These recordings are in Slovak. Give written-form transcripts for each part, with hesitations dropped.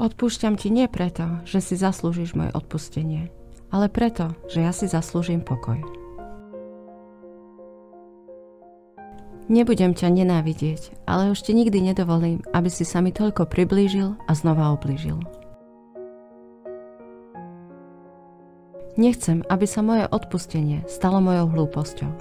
Odpúšťam ti nie preto, že si zaslúžiš moje odpustenie, ale preto, že ja si zaslúžim pokoj. Nebudem ťa nenávidieť, ale už ti nikdy nedovolím, aby si sa mi toľko priblížil a znova oblížil. Nechcem, aby sa moje odpustenie stalo mojou hlúposťou.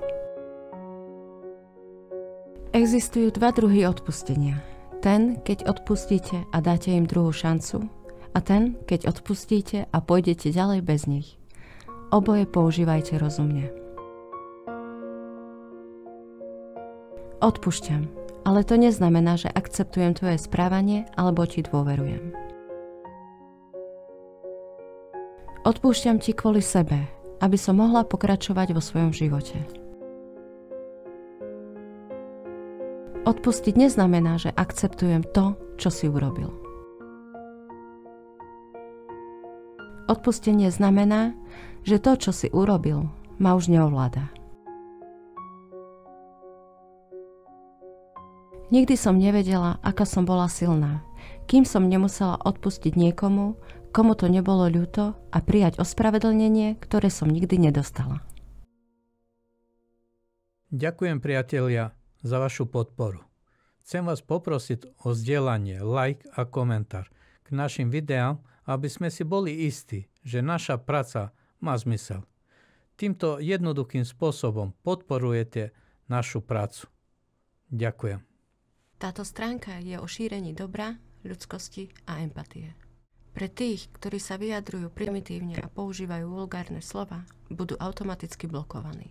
Existujú dva druhy odpustenia. Ten, keď odpustíte a dáte im druhú šancu, a ten, keď odpustíte a pôjdete ďalej bez nich. Oboje používajte rozumne. Odpúšťam, ale to neznamená, že akceptujem tvoje správanie alebo ti dôverujem. Odpúšťam ti kvôli sebe, aby som mohla pokračovať vo svojom živote. Odpustiť neznamená, že akceptujem to, čo si urobil. Odpustenie znamená, že to, čo si urobil, ma už neovláda. Nikdy som nevedela, aká som bola silná, kým som nemusela odpustiť niekomu, komu to nebolo ľúto a prijať ospravedlnenie, ktoré som nikdy nedostala. Ďakujem, priatelia, za vašu podporu. Chcem vás poprosiť o zdieľanie, like a komentár k našim videám, aby sme si boli istí, že naša práca má zmysel. Týmto jednoduchým spôsobom podporujete našu prácu. Ďakujem. Táto stránka je o šírení dobra, ľudskosti a empatie. Pre tých, ktorí sa vyjadrujú primitívne a používajú vulgárne slova, budú automaticky blokovaní.